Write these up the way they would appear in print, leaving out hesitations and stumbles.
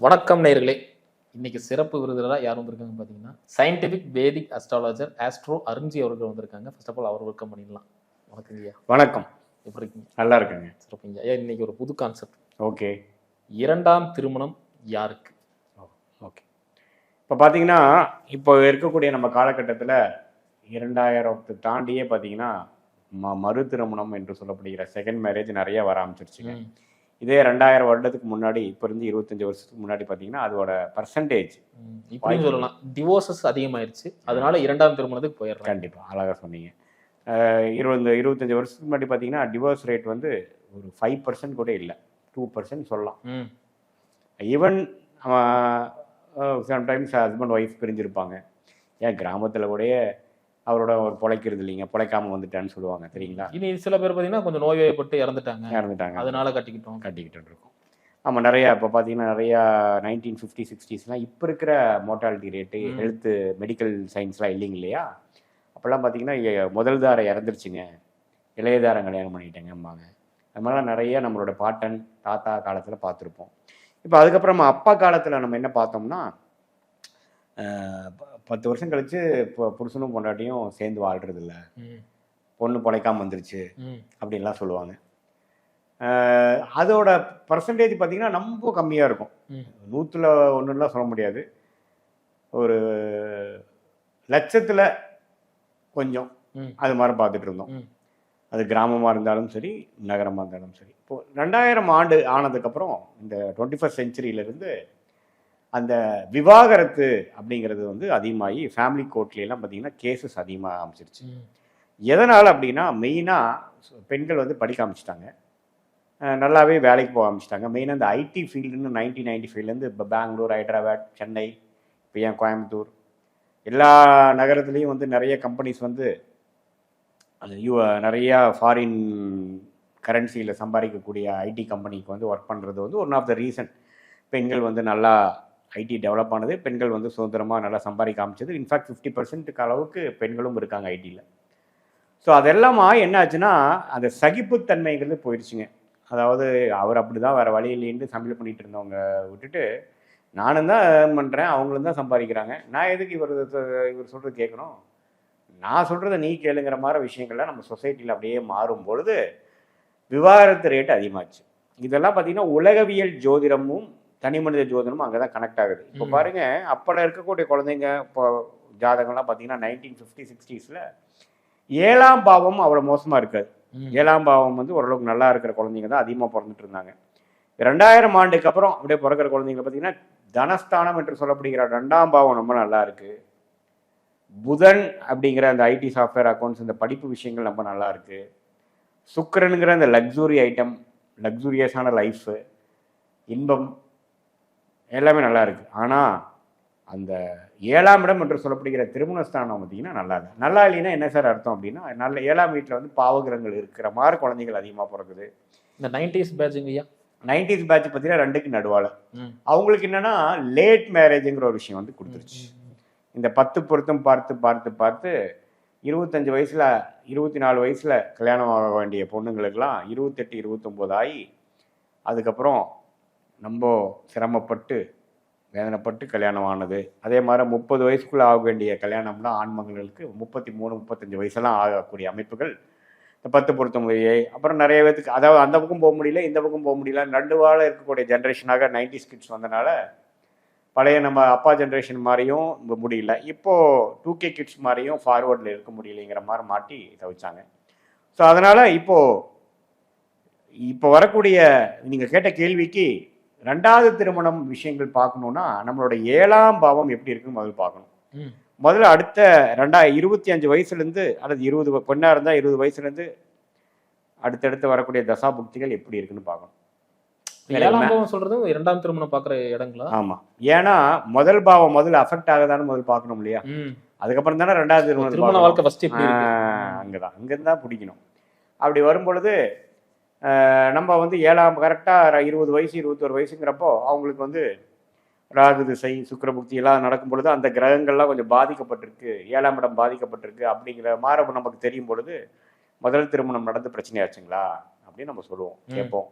வணக்கம் நேயர்களே. இன்னைக்கு சிறப்பு விருதுகளாக யார் வந்திருக்காங்க பார்த்தீங்கன்னா, scientific Vedic astrologer astro Arunji அவர்கள் வந்திருக்காங்க. ஃபர்ஸ்ட் ஆஃப் ஆல் அவர் வெல்கம் பண்ணிடலாம். வணக்கம் ஐயா. வணக்கம். எப்படி இருக்கீங்க? நல்லா இருக்குங்க. சிறப்புங்க ஐயா. இன்னைக்கு ஒரு புது கான்செப்ட். ஓகே. இரண்டாம் திருமணம் யாருக்கு? ஓகே. இப்போ பார்த்தீங்கன்னா, இப்போ இருக்கக்கூடிய நம்ம காலகட்டத்தில் 2000 தாண்டியே பார்த்தீங்கன்னா மறு திருமணம் என்று சொல்லப்படுகிற செகண்ட் மேரேஜ் நிறைய வர ஆரம்பிச்சிருச்சுங்க. இதே 2000 வருடத்துக்கு முன்னாடி, இப்போ இருந்து 25 வருஷத்துக்கு முன்னாடி பார்த்தீங்கன்னா அதோட பர்சன்டேஜ் இப்படின்னு சொல்லலாம், டிவோர்ஸஸ் அதிகமாயிருச்சு. அதனால இரண்டாம் திருமணத்துக்கு போயிடுறாங்க. கண்டிப்பாக அழகாக சொன்னீங்க. 25 வருஷத்துக்கு முன்னாடி பார்த்தீங்கன்னா டிவோர்ஸ் ரேட் வந்து ஒரு 5% கூட இல்லை, 2% சொல்லலாம். ஈவன் சம்டைம்ஸ் ஹஸ்பண்ட் ஒய்ஃப் பிரிஞ்சிருப்பாங்க. ஏன் கிராமத்தில் கூட அவரோட ஒரு பொழைக்கிறது இல்லைங்க, பொழைக்காமல் வந்துட்டான்னு சொல்லுவாங்க தெரியுங்களா. இனி சில பேர் பார்த்தீங்கன்னா கொஞ்சம் நோய்வாய்ப்பட்டு இறந்துட்டாங்க, அதனால கட்டிக்கிட்டு இருக்கோம். ஆமாம், நிறையா இப்போ பார்த்தீங்கன்னா நிறையா 1950, 60ஸ்லாம் இப்போ இருக்கிற மோர்டாலிட்டி ரேட்டு, ஹெல்த்து, மெடிக்கல் சயின்ஸ்லாம் இல்லைங்க இல்லையா. அப்போல்லாம் பார்த்தீங்கன்னா முதல் தாரம் இறந்துருச்சுங்க, இளையதாரம் கல்யாணம் பண்ணிட்டேங்கம்பாங்க. அது மாதிரிலாம் நிறைய நம்மளோட பாட்டன் தாத்தா காலத்தில் பார்த்துருப்போம். இப்போ அதுக்கப்புறம் அப்பா காலத்தில் நம்ம என்ன பார்த்தோம்னா, 10 வருஷம் கழிச்சு இப்போ புருஷனும் பொண்டாட்டியும் சேர்ந்து வாழ்றதில்ல, பொண்ணு பொழைக்காமல் வந்துருச்சு அப்படின்லாம் சொல்லுவாங்க. அதோட பர்சன்டேஜ் பார்த்தீங்கன்னா ரொம்ப கம்மியாக இருக்கும். 100ல் 1லாம் சொல்ல முடியாது, ஒரு லட்சத்தில் கொஞ்சம் அது மாதிரி பார்த்துட்டு இருந்தோம். அது கிராமமாக இருந்தாலும் சரி, நகரமாக இருந்தாலும் சரி. இப்போது 2000 ஆண்டு ஆனதுக்கப்புறம் இந்த 21st செஞ்சுரியிலேருந்து அந்த விவாகரத்து அப்படிங்கிறது வந்து அதிகமாகி ஃபேமிலி கோர்ட்லாம் பார்த்தீங்கன்னா கேசஸ் அதிகமாக ஆரம்பிச்சிருச்சு. எதனால் அப்படின்னா, மெயினாக பெண்கள் வந்து படிக்க ஆரம்பிச்சிட்டாங்க, நல்லாவே வேலைக்கு போக ஆரம்பிச்சிட்டாங்க. மெயினாக இந்த ஐடி ஃபீல்டுன்னு 1995லேருந்து இப்போ பெங்களூர், ஹைதராபாத், சென்னை, இப்போ ஏன் கோயம்புத்தூர், எல்லா நகரத்துலேயும் வந்து நிறைய கம்பெனிஸ் வந்து அது நிறையா ஃபாரின் கரன்சியில் சம்பாதிக்கக்கூடிய ஐடி கம்பெனிக்கு வந்து ஒர்க் பண்ணுறது வந்து ஒன் ஆஃப் த ரீசன். பெண்கள் வந்து நல்லா ஐடி டெவலப் ஆனது, பெண்கள் வந்து சுதந்திரமாக நல்லா சம்பாதிக்க ஆரம்பிச்சது. இன்ஃபேக்ட் 50% அளவுக்கு பெண்களும் இருக்காங்க ஐடியில். ஸோ அதெல்லாமா என்ன ஆச்சுன்னா, அந்த சகிப்புத்தன்மைங்கிறது போயிடுச்சுங்க. அதாவது அவர் அப்படி தான் வேறு வழி இல்லைன்னு சமையல் பண்ணிகிட்டு இருந்தவங்க விட்டுட்டு, நானும் தான் ஏர்ன் பண்ணுறேன், அவங்களும் தான் சம்பாதிக்கிறாங்க, நான் எதுக்கு இவர் சொல்கிறது கேட்கணும், நான் சொல்கிறத நீ கேளுங்கிற மாதிரி விஷயங்கள்லாம் நம்ம சொசைட்டியில் அப்படியே மாறும் பொழுது விவாகரத்து ரேட்டு அதிகமாச்சு. இதெல்லாம் பார்த்தீங்கன்னா உலகவியல் ஜோதிடமும் தனி மனித ஜோதிடமும் அங்கே தான் கனெக்ட் ஆகுது. இப்போ பாருங்கள், அப்போ இருக்கக்கூடிய குழந்தைங்க இப்போ ஜாதகம்லாம் பார்த்தீங்கன்னா 1950, 60ஸ்ல 7ஆம் பாவம் அவ்வளோ மோசமாக இருக்காது. 7ஆம் பாவம் வந்து ஓரளவுக்கு நல்லா இருக்கிற குழந்தைங்க தான் அதிகமாக பிறந்துட்டு இருந்தாங்க. 2000 ஆண்டுக்கு அப்புறம் அப்படியே பிறக்கிற குழந்தைங்க பார்த்தீங்கன்னா தனஸ்தானம் என்று சொல்லப்படுகிற 2ஆம் பாவம் ரொம்ப நல்லா இருக்குது. புதன் அப்படிங்கிற அந்த ஐடி சாஃப்ட்வேர் அக்கௌண்ட்ஸ், இந்த படிப்பு விஷயங்கள் ரொம்ப நல்லா இருக்குது. சுக்கிரனுங்கிற அந்த லக்ஸுரி ஐட்டம், லக்ஸுரியஸான லைஃபு, இன்பம் எல்லாமே நல்லா இருக்குது. ஆனால் அந்த 7ஆம் இடம் என்று சொல்லப்படுகிற திருமணஸ்தானம் பார்த்தீங்கன்னா நல்லா இல்லை. நல்லா இல்லைன்னா என்ன சார் அர்த்தம் அப்படின்னா, நல்ல 7ஆம் வீட்டில் வந்து பாவகிரகங்கள் இருக்கிற மாதிரி குழந்தைகள் அதிகமாக பிறகுது. இந்த 90s பேட்சுங்கய்யா, 90s பேட்ச் பார்த்தீங்கன்னா 2க்கு நடுவால் அவங்களுக்கு என்னென்னா லேட் மேரேஜுங்கிற ஒரு விஷயம் வந்து கொடுத்துருச்சு. இந்த 10 பொருத்தம் பார்த்து பார்த்து பார்த்து 25 வயசில் 24 வயசில் கல்யாணம் ஆக வேண்டிய பொண்ணுங்களுக்கெல்லாம் 28, 29 ஆகி அதுக்கப்புறம் ரொம்ப சிரமப்பட்டு வேதனைப்பட்டு கல்யாணம் ஆனது. அதே மாதிரி 30 வயசுக்குள்ளே ஆக வேண்டிய கல்யாணம்லாம் ஆண்மகன்களுக்கு 33, 35 வயசெல்லாம் ஆகக்கூடிய அமைப்புகள் இந்த 10 பொருத்தம் முறையை. அப்புறம் நிறைய பேருக்கு அதாவது அந்த பக்கம் போக முடியல, இந்த பக்கம் போக முடியல, 2 வாழ இருக்கக்கூடிய ஜென்ரேஷனாக 90s கிட்ஸ் வந்தனால பழைய நம்ம அப்பா ஜென்ரேஷன் மாதிரியும் முடியல, இப்போது 2K கிட்ஸ் மாதிரியும் ஃபார்வர்டில் இருக்க முடியலைங்கிற மாதிரி மாட்டி தவிச்சாங்க. ஸோ அதனால் இப்போ வரக்கூடிய நீங்கள் கேட்ட கேள்விக்கு 2வது திருமணம் விஷயங்கள் பார்க்கணுன்னா நம்மளோட 7ஆம் பாவம் எப்படி இருக்குன்னு முதல்ல பார்க்கணும். முதல்ல அடுத்த 25 வயசுலேருந்து அல்லது 20 பொண்ணாக இருந்தால் 20 வயசுலேருந்து அடுத்தடுத்து வரக்கூடிய தசாபுக்திகள் எப்படி இருக்குன்னு பார்க்கணும். 7ஆம் பாவம் சொல்றது 2ஆம் திருமணம் பார்க்குற இடங்களா? ஆமாம், ஏன்னா முதல் பாவம் முதல்ல அஃபெக்ட் ஆகுதான்னு முதல்ல பார்க்கணும் இல்லையா. அதுக்கப்புறம் தானே 2வது திருமண வாழ்க்கை ஃபர்ஸ்ட் அங்கே தான் பிடிக்கணும். அப்படி வரும்பொழுது நம்ம வந்து 7ஆம் கரெக்டாக 20 வயசு 21 வயசுங்கிறப்போ அவங்களுக்கு வந்து ராகு திசை, சுக்கிரபுக்தி எல்லாம் நடக்கும் பொழுது அந்த கிரகங்கள்லாம் கொஞ்சம் பாதிக்கப்பட்டிருக்கு, 7ஆம் இடம் பாதிக்கப்பட்டிருக்கு அப்படிங்கிற மாதிரி நமக்கு தெரியும் பொழுது முதல் திருமணம் நடந்து பிரச்சனையாச்சுங்களா அப்படின்னு நம்ம சொல்லுவோம், கேட்போம்.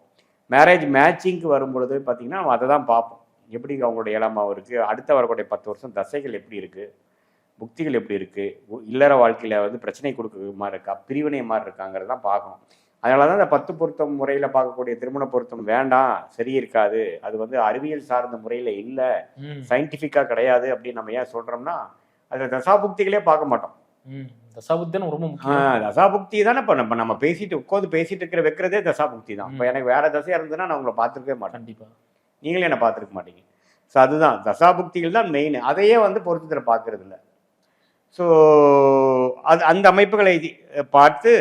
மேரேஜ் மேட்சிங்க்கு வரும்பொழுது பார்த்தீங்கன்னா நம்ம அதை தான் பார்ப்போம். எப்படி அவங்களுடைய 7ஆம் பாவம் இருக்குது, அடுத்த வரக்கூடிய 10 வருஷம் தசைகள் எப்படி இருக்குது, புக்திகள் எப்படி இருக்குது, இல்லற வாழ்க்கையில் வந்து பிரச்சனை கொடுக்குற மாதிரி இருக்கா, பிரிவினை மாதிரி இருக்காங்கிறது தான் பார்க்கணும். அதனால தான் இந்த 10 பொருத்தம் முறையில் பார்க்கக்கூடிய திருமண பொருத்தம் வேண்டாம், சரி இருக்காது, அது வந்து அறிவியல் சார்ந்த முறையில் இல்லை, சயின்டிஃபிக்காக கிடையாது அப்படின்னு நம்ம ஏன் சொல்கிறோம்னா, அதில் தசாபுக்திகளே பார்க்க மாட்டோம். தசாபுக்தி தான் ரொம்ப முக்கியம். தசாபுக்தி தானே இப்போ நம்ம பேசிட்டு உட்காந்து பேசிட்டு வைக்கிறதே தசாபுக்தி தான். இப்போ எனக்கு வேற தசையாக இருந்ததுன்னா நான் உங்களை பார்த்துருக்கவே மாட்டேன். கண்டிப்பாக நீங்களே என்ன பார்த்துருக்க மாட்டீங்க. ஸோ அதுதான் தசாபுக்திகள் தான் மெயின். அதையே வந்து பொருத்தத்தில் பார்க்கறது இல்லை. ஸோ அது அந்த அமைப்புகளை பார்த்து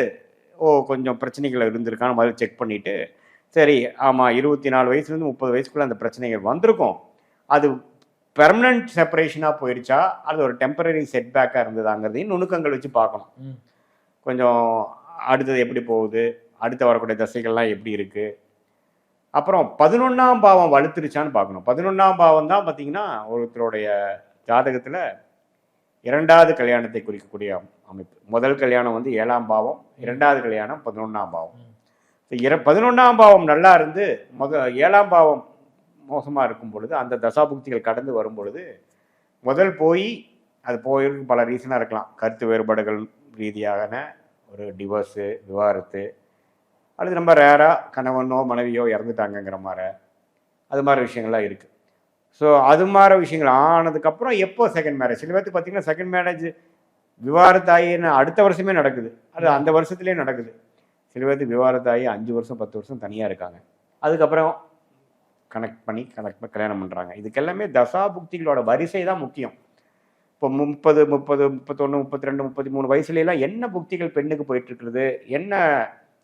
கொஞ்சம் பிரச்சனைகள் இருந்திருக்கான்னு முதல்ல செக் பண்ணிவிட்டு, சரி ஆமாம் 24 வயசுலேருந்து 30 வயசுக்குள்ளே அந்த பிரச்சனைகள் வந்திருக்கும், அது பெர்மனன்ட் செப்பரேஷனாக போயிடுச்சா, அது ஒரு டெம்பரரி செட்பேக்காக இருந்ததாங்கிறதையும் நுணுக்கங்கள் வச்சு பார்க்கணும். கொஞ்சம் அடுத்தது எப்படி போகுது, அடுத்த வரக்கூடிய தசைகள்லாம் எப்படி இருக்குது, அப்புறம் 11ஆம் பாவம் வலுத்துருச்சான்னு பார்க்கணும். 11ஆம் பாவம் தான் பார்த்தீங்கன்னா ஒருத்தருடைய ஜாதகத்தில் 2வது கல்யாணத்தை குறிக்கக்கூடிய அமைப்பு. முதல் கல்யாணம் வந்து 7ஆம் பாவம், 2வது கல்யாணம் 11ஆம் பாவம். 11ஆம் பாவம் நல்லா இருந்து 7ஆம் பாவம் மோசமாக இருக்கும் பொழுது, அந்த தசாபுக்திகள் கடந்து வரும் பொழுது முதல் அது போயிருக்கு பல ரீசனாக இருக்கலாம். கருத்து வேறுபாடுகள் ரீதியான ஒரு டிவோர்ஸு, விவாகரத்து, அல்லது ரொம்ப ரேராக கணவனோ மனைவியோ இறந்துட்டாங்கங்கிற மாதிரி அது மாதிரி விஷயங்கள்லாம் இருக்குது. ஸோ அது மாதிரி விஷயங்கள் ஆனதுக்கப்புறம் எப்போ செகண்ட் மேரேஜ், சில பேருக்கு பார்த்தீங்கன்னா செகண்ட் மேரேஜ் விவாகரத்தாயின்னு அடுத்த வருஷமே நடக்குது, அது அந்த வருஷத்துலேயே நடக்குது. சில பேருக்கு விவாகரத்தாகி 5 வருஷம் 10 வருஷம் தனியாக இருக்காங்க, அதுக்கப்புறம் கனெக்ட் பண்ணி கல்யாணம் பண்ணுறாங்க. இதுக்கு எல்லாமே தசாபுக்திகளோட வரிசை தான் முக்கியம். இப்போ 30, 31, 32, 33 வயசுலாம் என்ன புக்திகள் பெண்ணுக்கு போயிட்டுருக்குறது, என்ன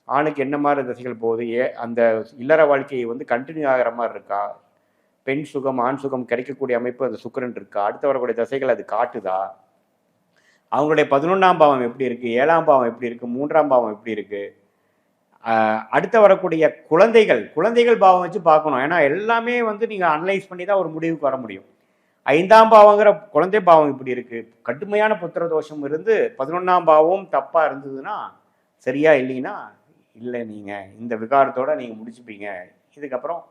ஆணுக்கு என்ன மாதிரி தசைகள் போகுது, அந்த இல்லற வாழ்க்கையை வந்து கண்டினியூ ஆகிற மாதிரி இருக்கா, பெண் சுகம் ஆண் சுகம் கிடைக்கக்கூடிய அமைப்பு அந்த சுக்கிரன் இருக்கா, அடுத்து வரக்கூடிய தசைகள் அது காட்டுதா, அவங்களுடைய 11ஆம் பாவம் எப்படி இருக்குது, 7ஆம் பாவம் எப்படி இருக்குது, 3ஆம் பாவம் எப்படி இருக்குது, அடுத்து வரக்கூடிய குழந்தைகள் பாவம் வச்சு பார்க்கணும். ஏன்னா எல்லாமே வந்து நீங்கள் அனலைஸ் பண்ணி தான் ஒரு முடிவுக்கு வர முடியும். 5ஆம் பாவங்கிற குழந்தை பாவம் இப்படி இருக்குது, கடுமையான புத்திர தோஷம் இருந்து 11ஆம் பாவம் தப்பாக இருந்ததுன்னா, சரியா இல்லைன்னா இல்லை, நீங்கள் இந்த விகாரத்தோடு நீங்கள் முடிச்சுப்பீங்க, இதுக்கப்புறம்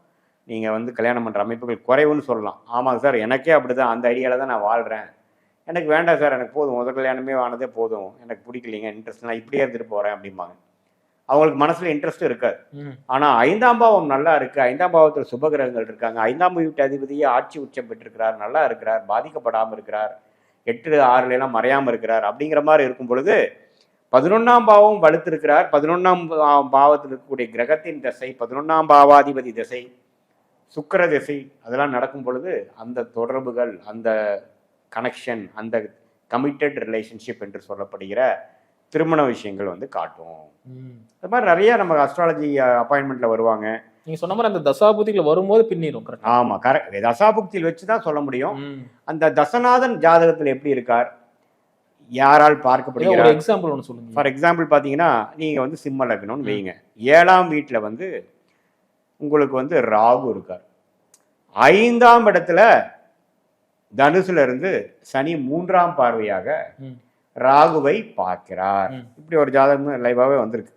நீங்கள் வந்து கல்யாணம் பண்ணுற அமைப்புகள் குறைவுன்னு சொல்லலாம். ஆமாங்க சார், எனக்கே அப்படி தான், அந்த ஐடியாவில் தான் நான் வாழ்கிறேன், எனக்கு வேண்டாம் சார், எனக்கு போதும், முதல் கல்யாணமே ஆனதே போதும், எனக்கு பிடிக்கலைங்க, இன்ட்ரெஸ்ட், நான் இப்படியே இருந்துட்டு போகிறேன் அப்படிம்பாங்க. அவங்களுக்கு மனசில் இன்ட்ரெஸ்ட் இருக்காது. ஆனால் 5ஆம் பாவம் நல்லா இருக்குது, 5ஆம் பாவத்தில் சுபகிரகங்கள் இருக்காங்க, 5ஆம் வீட்டு அதிபதியே ஆட்சி உச்சம் பெற்றிருக்கிறார், நல்லா இருக்கிறார், பாதிக்கப்படாமல் இருக்கிறார், 8, 6 மறையாமல் இருக்கிறார், அப்படிங்கிற மாதிரி இருக்கும் பொழுது 11ஆம் பாவம் வலுத்திருக்கிறார். 11ஆம் பாவத்தில் இருக்கக்கூடிய கிரகத்தின் திசை, 11ஆம் பாவாதிபதி திசை, சுக்கிர திசை, அதெல்லாம் நடக்கும் பொழுது அந்த தொடர்புகள், அந்த கனெக்ஷன், அந்த கமிட்டட் ரிலேஷன்ஷிப் என்று சொல்லப்படுகிற திருமண விஷயங்கள் வந்து காட்டும். அது மாதிரி நிறைய நம்ம அஸ்ட்ராலஜி அப்பாயின்மெண்ட்ல வருவாங்க. நீங்க சொன்ன மாதிரி அந்த தசாபுக்திகள் வரும்போது பின்னிரும். ஆமா, கரெக்ட். தசாபுக்தியில் வச்சு தான் சொல்ல முடியும். அந்த தசநாதன் ஜாதகத்தில் எப்படி இருக்கார், யாரால் பார்க்கப்படுகிறார். எக்ஸாம்பிள் ஒன்று சொல்லுங்க. ஃபார் எக்ஸாம்பிள் பார்த்தீங்கன்னா, நீங்க வந்து சிம்ம லக்னம்னு வைங்க, 7ஆம் வீட்டில் வந்து உங்களுக்கு வந்து ராகு இருக்கார், 5ஆம் இடத்துல தனுசுல இருந்து சனி 3ஆம் பார்வையாக ராகுவை பார்க்கிறார். இப்படி ஒரு ஜாதகம் லைவாகவே வந்திருக்கு.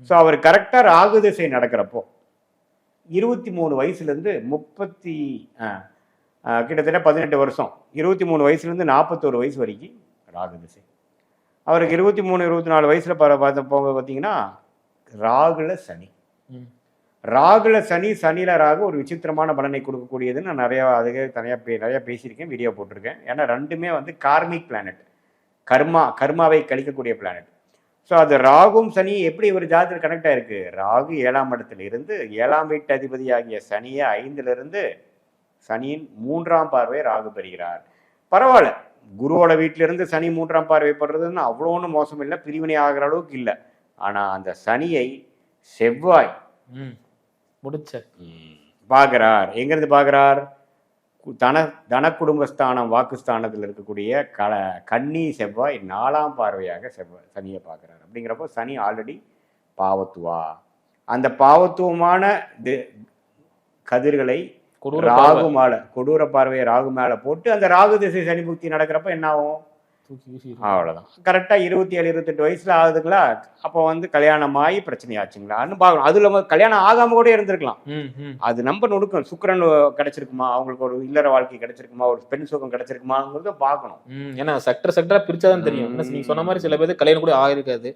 ஸோ அவர் கரெக்டாக ராகு திசை நடக்கிறப்போ 23 வயசுலேருந்து கிட்டத்தட்ட 18 வருஷம், 23 வயசுலேருந்து 41 வயசு வரைக்கும் ராகு திசை. அவருக்கு 23, 24 வயசில் பார்த்தீங்கன்னா ராகுல சனி. ராகுல சனி, சனியில் ராகு ஒரு விசித்திரமான பலனை கொடுக்கக்கூடியதுன்னு நான் அதுக்கு நிறையா பேசியிருக்கேன், வீடியோ போட்டிருக்கேன். ஏன்னா ரெண்டுமே வந்து கார்மிக் பிளானட், கர்மாவை கழிக்கக்கூடிய பிளானட். ஸோ அது ராகும் சனி எப்படி ஒரு ஜாதகத்தில் கனெக்ட் ஆயிருக்கு, ராகு 7ஆம் இடத்துல இருந்து 7ஆம் வீட்டு அதிபதி ஆகிய சனியை 5லிருந்து சனியின் 3ஆம் பார்வை ராகு பெறுகிறார். பரவாயில்ல, குருவோட வீட்டிலிருந்து சனி 3ஆம் பார்வை படுறதுன்னு அவ்வளோ ஒன்றும் மோசம் இல்லை, பிரிவினை ஆகிற அளவுக்கு இல்லை. ஆனால் அந்த சனியை செவ்வாய் பார்க்கிறார். எங்கிருந்து பார்க்கிறார், தன குடும்பஸ்தானம் வாக்குஸ்தானத்தில் இருக்கக்கூடிய கன்னி செவ்வாய் 4ஆம் பார்வையாக சனியை பார்க்குறாரு. அப்படிங்கிறப்போ சனி ஆல்ரெடி பாவத்துவா, அந்த பாவத்துவமான கதிர்களை ராகு மேலே, கொடூர பார்வையை ராகு மேலே போட்டு அந்த ராகு திசை சனி புக்தி நடக்கிறப்ப என்ன ஆகும், தூக்கி வீசி அவ்வளோதான். கரெக்டாக 27 28 வயசில் ஆகுதுங்களா, அப்போ வந்து கல்யாணம் ஆகி பிரச்சனை ஆச்சுங்களான்னு பார்க்கணும். அது இல்லாமல் கல்யாணம் ஆகாமல் கூட இருந்திருக்கலாம். அது நம்ம நுணுக்கம். சுக்கிரன் கிடைச்சிருக்குமா, அவங்களுக்கு ஒரு இல்லற வாழ்க்கை கிடைச்சிருக்குமா, ஒரு பெண் சுகம் கிடைச்சிருக்குமாங்கிறத பார்க்கணும். ஏன்னா செக்டரா பிரிச்சாதான் தெரியும். நீங்க சொன்ன மாதிரி சில பேருக்கு கல்யாணம் கூட ஆகிருக்காது,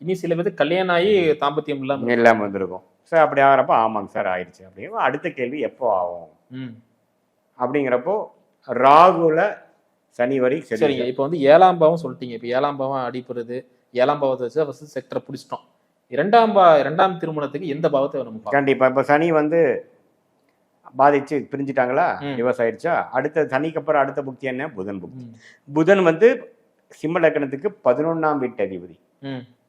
இனி சில பேருக்கு கல்யாணம் ஆகி தாம்பத்தியம் இல்லாமல் வந்திருக்கும். சார் அப்படி ஆகிறப்ப ஆமாங்க சார் ஆயிடுச்சு அப்படின்னு. அடுத்த கேள்வி எப்போ ஆகும் அப்படிங்கிறப்போ ராகுல சனி வரை சரிங்க. இப்போ வந்து 7ஆம் பாவம் சொல்லிட்டீங்க. இப்போ 7ஆம் பாவம் அடிப்படுறது, 7ஆம் பாவத்தை வச்சு ஃபர்ஸ்ட் செக்டரை பிடிச்சிட்டோம். 2ஆம் திருமணத்துக்கு எந்த பாவத்தை நம்ம கண்டிப்பா இப்போ சனி வந்து பாதிச்சு பிரிஞ்சுட்டாங்களா, டிவோர்ஸ் ஆயிடுச்சா, அடுத்த சனிக்கு அப்புறம் அடுத்த புக்தி என்ன, புதன் புக்தி. புதன் வந்து சிம்ம லக்னத்துக்கு 11ஆம் வீட்டு அதிபதி.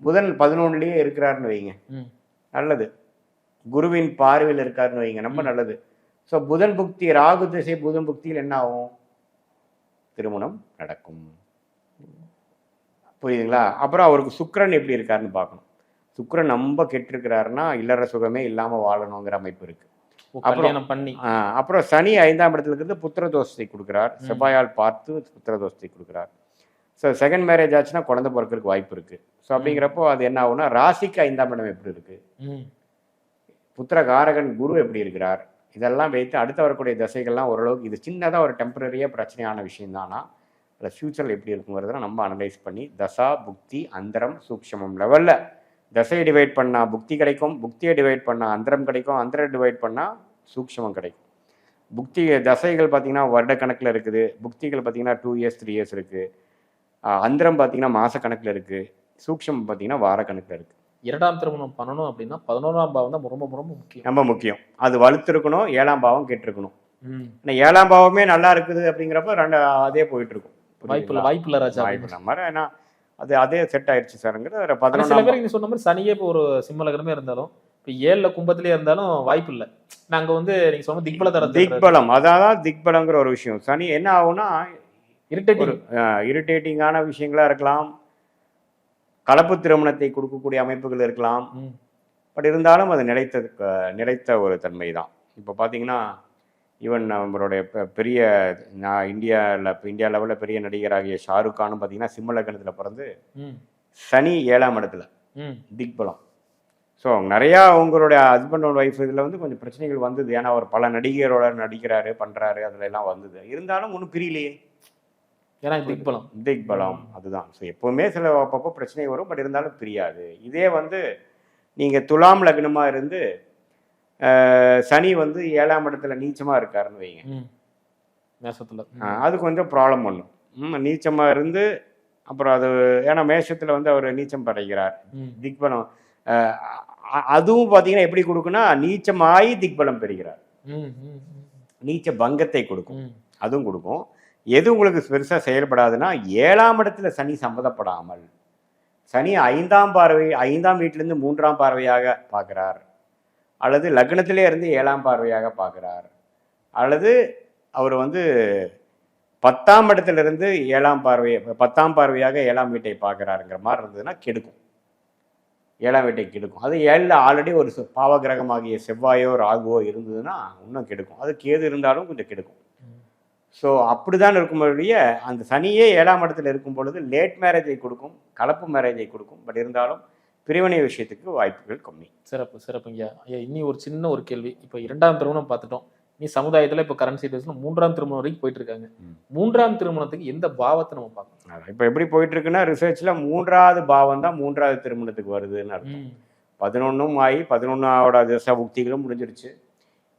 புதன் 11லயே இருக்கிறாருன்னு வைங்க, நல்லது. குருவின் பார்வையில் இருக்காருன்னு வைங்க, ரொம்ப நல்லது. ஸோ புதன் புக்தி, ராகு திசை புதன் புக்தியில் என்ன ஆகும், திருமணம் நடக்கும். புரியுதுங்களா? அப்புறம் அவருக்கு சுக்கிரன் எப்படி இருக்காருன்னு பார்க்கணும். சுக்கிரன் ரொம்ப கெட்டிருக்கிறாருன்னா இல்லற சுகமே இல்லாம வாழணுங்கிற அமைப்பு இருக்கு. அப்புறம் பண்ணி அப்புறம் சனி 5ஆம் இடத்துல இருக்கிறது புத்திர தோஷத்தை கொடுக்குறார். செவ்வாயால் பார்த்து புத்திர தோஷத்தை கொடுக்குறார். ஸோ செகண்ட் மேரேஜ் ஆச்சுன்னா குழந்தை பிறக்கிறதுக்கு வாய்ப்பு இருக்கு. ஸோ அப்படிங்கிறப்போ அது என்ன ஆகும்னா, ராசிக்கு 5ஆம் இடம் எப்படி இருக்கு, புத்திர காரகன் குரு எப்படி இருக்கிறார், இதெல்லாம் வைத்து அடுத்து வரக்கூடிய தசைகள்லாம் ஓரளவுக்கு இது சின்னதாக ஒரு டெம்பரரியாக பிரச்சனையான விஷயம் தானா, இல்லை ஃப்யூச்சரில் எப்படி இருக்குங்கிறத நம்ம அனலைஸ் பண்ணி தசா புக்தி அந்தரம் சூக்ஷமம் லெவலில் தசையை டிவைட் பண்ணால் புக்தி கிடைக்கும், புக்தியை டிவைட் பண்ணால் அந்தரம் கிடைக்கும், அந்தரம் டிவைட் பண்ணால் சூக்ஷமம் கிடைக்கும். புக்தி தசைகள் பார்த்தீங்கன்னா வருடக்கணக்கில் இருக்குது, புக்திகள் பார்த்தீங்கன்னா 2 years 3 years இருக்குது, அந்தரம் பார்த்தீங்கன்னா மாதக்கணக்கில் இருக்குது, சூக்ஷமம் பார்த்தீங்கன்னா வாரக்கணக்கில் இருக்குது. 2ஆம் திருமணம் பண்ணணும் அப்படின்னா 11ஆம் பாவம் தான் ரொம்ப ரொம்ப முக்கியம். ரொம்ப முக்கியம். அது வலுத்திருக்கணும், 7ஆம் பாவம் கெட்டிருக்கணும். ஆனால் 7ஆம் பாவமே நல்லா இருக்குது அப்படிங்கிறப்ப அதே போயிட்டு இருக்கும். வாய்ப்பு ராஜா மாதிரி. ஏன்னா அது அதே செட் ஆயிடுச்சு சார்ங்கிற. சில பேர் நீங்க சொன்ன மாதிரி சனியே இப்போ ஒரு சிம்ம லக்னமே இருந்தாலும் இப்போ 7ல கும்பத்திலே இருந்தாலும் வாய்ப்பு இல்லை. நாங்க வந்து நீங்க சொன்ன திக்பலம், அதான் திக்பலங்கிற ஒரு விஷயம். சனி என்ன ஆகும்னா இரிட்டேட்டிங்கான விஷயங்களா இருக்கலாம், கலப்பு திருமணத்தை கொடுக்கக்கூடிய அமைப்புகள் இருக்கலாம். பட் இருந்தாலும் அது நிலைத்த ஒரு தன்மை தான். இப்போ பார்த்தீங்கன்னா ஈவன் நம்மளுடைய பெரிய இந்தியா லெவலில் பெரிய நடிகராகிய ஷாருக் கானும் பார்த்தீங்கன்னா சிம்ம லக்னத்தில் பிறந்து சனி 7ஆம் இடத்துல திக்பலம். ஸோ நிறையா அவங்களுடைய ஹஸ்பண்ட் அண்ட் ஒய்ஃப் இதில் வந்து கொஞ்சம் பிரச்சனைகள் வந்தது. ஏன்னா அவர் பல நடிகரோட நடிக்கிறாரு, பண்ணுறாரு, அதில் எல்லாம் வந்தது. இருந்தாலும் ஒன்றும் பிரியலையே, ஏன்னா திக்பலம் அதுதான். ஸோ எப்போவுமே சில அப்பப்போ பிரச்சனை வரும், பட் இருந்தாலும் பிரியாது. இதே வந்து நீங்கள் துலாம் லக்னமாக இருந்து சனி வந்து 7ஆம் இடத்துல நீச்சமாக இருக்காருன்னு வைங்க, அது கொஞ்சம் ப்ராப்ளம் பண்ணும். நீச்சமாக இருந்து அப்புறம் அது ஏன்னா மேஷத்தில் வந்து அவர் நீச்சம் படைக்கிறார், திக்பலம். அதுவும் பார்த்தீங்கன்னா எப்படி கொடுக்குன்னா, நீச்சமாகி திக்பலம் பெறுகிறார், நீச்ச பங்கத்தை கொடுக்கும், அதுவும் கொடுக்கும். எது உங்களுக்கு பெருசாக செயல்படாதுன்னா 7ஆம் இடத்துல சனி சம்மதப்படாமல் சனி 5ஆம் வீட்டிலேருந்து 3ஆம் பார்வையாக பார்க்குறார், அல்லது லக்னத்திலே இருந்து 7ஆம் பார்வையாக பார்க்குறார், அல்லது அவர் வந்து 10ஆம் இடத்துலேருந்து 10ஆம் பார்வையாக 7ஆம் வீட்டை பார்க்குறாருங்கிற மாதிரி இருந்ததுன்னா கெடுக்கும், 7ஆம் வீட்டை கெடுக்கும். அது 7ல் ஆல்ரெடி ஒரு பாவகிரகமாகிய செவ்வாயோ ராகுவோ இருந்ததுன்னா இன்னும் கெடுக்கும். அது கேது இருந்தாலும் கொஞ்சம் கெடுக்கும். ஸோ அப்படி தான் இருக்கும்போது அந்த சனியே 7ஆம் இடத்துல இருக்கும் பொழுது லேட் மேரேஜை கொடுக்கும், கலப்பு மேரேஜை கொடுக்கும். பட் இருந்தாலும் பிரிவினை விஷயத்துக்கு வாய்ப்புகள் கம்மி. சிறப்புங்க ஐயா. இனி ஒரு சின்ன ஒரு கேள்வி. இப்போ 2ஆம் திருமணம் பார்த்துட்டோம், இனி சமுதாயத்தில் இப்போ கரண்ட் சிச்சுவேஷன் 3ஆம் திருமணம் வரைக்கும் போயிட்டு இருக்காங்க. 3ஆம் திருமணத்துக்கு எந்த பாவத்தை நம்ம பார்க்கணும்? இப்போ எப்படி போயிட்டு இருக்குன்னா, ரிசர்ச்ல 3ஆவது பாவம் தான் 3ஆவது திருமணத்துக்கு வருதுன்னு அர்த்தம். 11ம் ஆகி 11ஆவோட தசா புக்திகளும் முடிஞ்சிருச்சு.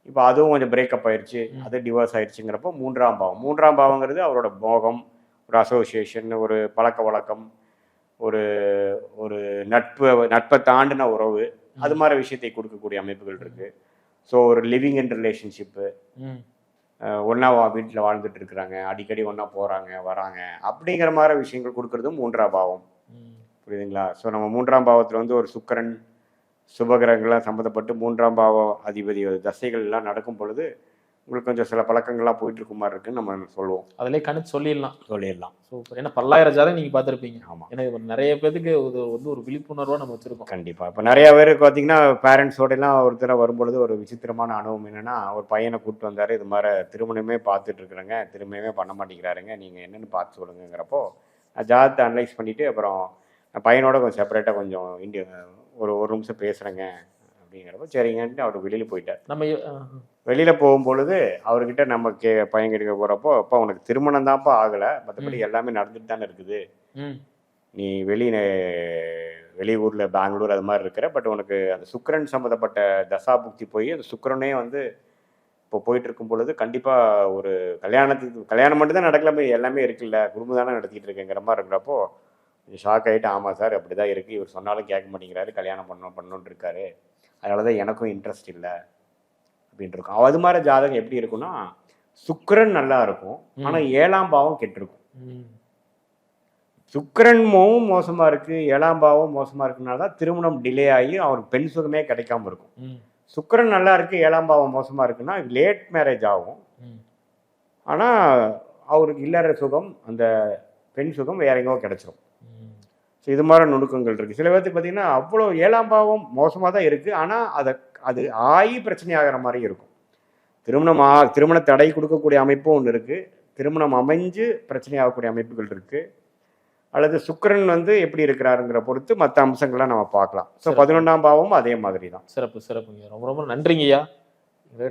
இப்போ அதுவும் கொஞ்சம் பிரேக்கப் ஆயிடுச்சு, அது டிவோர்ஸ் ஆயிடுச்சுங்கிறப்போ 3ஆம் பாவம். 3ஆம் பாவங்கிறது அவரோட போகம், ஒரு அசோசியேஷன், ஒரு பழக்க வழக்கம், ஒரு ஒரு நட்பை தாண்டின உறவு, அது மாதிரி விஷயத்தை கொடுக்கக்கூடிய அமைப்புகள் இருக்கு. ஸோ ஒரு லிவிங் அண்ட் ரிலேஷன்ஷிப்பு, ஒன்றா வீட்டில் வாழ்ந்துட்டு இருக்கிறாங்க, அடிக்கடி ஒன்றா போகிறாங்க வராங்க, அப்படிங்கிற மாதிரி விஷயங்கள் கொடுக்கறதும் 3ஆம் பாவம். புரியுதுங்களா? ஸோ நம்ம 3ஆம் பாவத்தில் வந்து ஒரு சுக்கிரன் சுபகிரகங்கள்லாம் சம்மந்தப்பட்டு 3ஆம் பாவ அதிபதி தசைகள் எல்லாம் நடக்கும் பொழுது உங்களுக்கு கொஞ்சம் சில பழக்கங்கள்லாம் போயிட்டு இருக்க மாதிரி இருக்குன்னு நம்ம சொல்லுவோம். அதிலே கணிச்சு சொல்லிடலாம். சூப்பர். ஏன்னா பல்லாயிரம் ஜாதகம் நீங்கள் பார்த்துருப்பீங்க. ஆமாம். ஏன்னா நிறைய பேருக்கு வந்து ஒரு விழிப்புணர்வாக நம்ம வச்சுருக்கோம். கண்டிப்பாக. இப்போ நிறையா பேருக்கு பார்த்தீங்கன்னா பேரண்ட்ஸோடலாம் ஒரு தடவை வரும்பொழுது ஒரு விசித்திரமான அனுபவம் என்னென்னா, ஒரு பையனை கூப்பிட்டு வந்தார், இது மாதிரி திருமணமே பார்த்துட்டு இருக்கிறேங்க, திருமணமே பண்ண மாட்டேங்கிறாருங்க, நீங்கள் என்னென்னு பார்த்து சொல்லுங்கிறப்போ ஜாதகத்தை அனலைஸ் பண்ணிவிட்டு அப்புறம் நான் பையனோட கொஞ்சம் செப்பரேட்டாக கொஞ்சம் ஒரு நிமிஷம் பேசுகிறேங்க அப்படிங்கிறப்ப சரிங்கன்ட்டு அவர் வெளியில் போயிட்டார். நம்ம வெளியில் போகும்பொழுது அவர்கிட்ட நம்ம பையன் கிட்ட போகிறப்போ, அப்பா உனக்கு திருமணம் தான்ப்பா ஆகலை, மற்றபடி எல்லாமே நடந்துட்டு தானே இருக்குது, நீ வெளியூரில் பெங்களூர் அது மாதிரி இருக்கிற, பட் உனக்கு அந்த சுக்கிரன் சம்மந்தப்பட்ட தசாபுக்தி போய் அந்த சுக்கிரனே வந்து இப்போ போயிட்டு இருக்கும் பொழுது கண்டிப்பாக ஒரு கல்யாணம் மட்டும் தான் நடக்கலாமே, எல்லாமே இருக்குல்ல, குடும்பம் தானே நடத்திட்டு இருக்கேங்கிற மாதிரி இருக்கிறப்போ கொஞ்சம் ஷாக் ஆகிட்டு, ஆமாம் சார் அப்படி தான் இருக்குது, இவர் சொன்னாலும் கேட்க மாட்டேங்கிறாரு, கல்யாணம் பண்ணணுன்னு இருக்காரு, அதனால தான் எனக்கும் இன்ட்ரெஸ்ட் இல்லை அப்படின்ட்டு இருக்கும். அது மாதிரி ஜாதகம் எப்படி இருக்குன்னா, சுக்கிரன் நல்லா இருக்கும் ஆனால் 7ஆம் பாவம் கெட்டிருக்கும். சுக்கிரன்மும் மோசமாக இருக்குது, 7ஆம் பாவம் மோசமாக இருக்குனால தான் திருமணம் டிலே ஆகி அவருக்கு பெண் சுகமே கிடைக்காம இருக்கும். சுக்கிரன் நல்லா இருக்குது, 7ஆம் பாவம் மோசமாக இருக்குன்னா லேட் மேரேஜ் ஆகும், ஆனால் அவருக்கு இல்லற சுகம் அந்த பெண் சுகம் வேற எங்கோ கிடைச்சிரும். ஸோ இது மாதிரி நுணுக்கங்கள் இருக்குது. சில பேர்த்துக்கு பார்த்தீங்கன்னா அவ்வளோ 7ஆம் பாவம் மோசமாக தான் இருக்குது, ஆனால் அது ஆகி பிரச்சனை ஆகிற மாதிரி இருக்கும். திருமண தடை கொடுக்கக்கூடிய அமைப்பும் ஒன்று இருக்குது, திருமணம் அமைஞ்சு பிரச்சனை ஆகக்கூடிய அமைப்புகள் இருக்குது, அல்லது சுக்கிரன் வந்து எப்படி இருக்கிறாருங்கிற பொறுத்து மற்ற அம்சங்கள்லாம் நம்ம பார்க்கலாம். ஸோ 11ஆம் பாவமும் அதே மாதிரி தான். சிறப்புங்க. ரொம்ப ரொம்ப நன்றிங்கய்யா.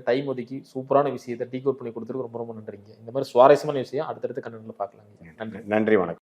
டைம் ஒதுக்கி சூப்பரான விஷயத்தை டீகோட் பண்ணி கொடுத்துருக்கு. ரொம்ப ரொம்ப நன்றிங்க. இந்த மாதிரி சுவாரஸ்யமான விஷயம் அடுத்தடுத்து கண்டென்ட்ல பார்க்கலாம். நன்றி, வணக்கம்.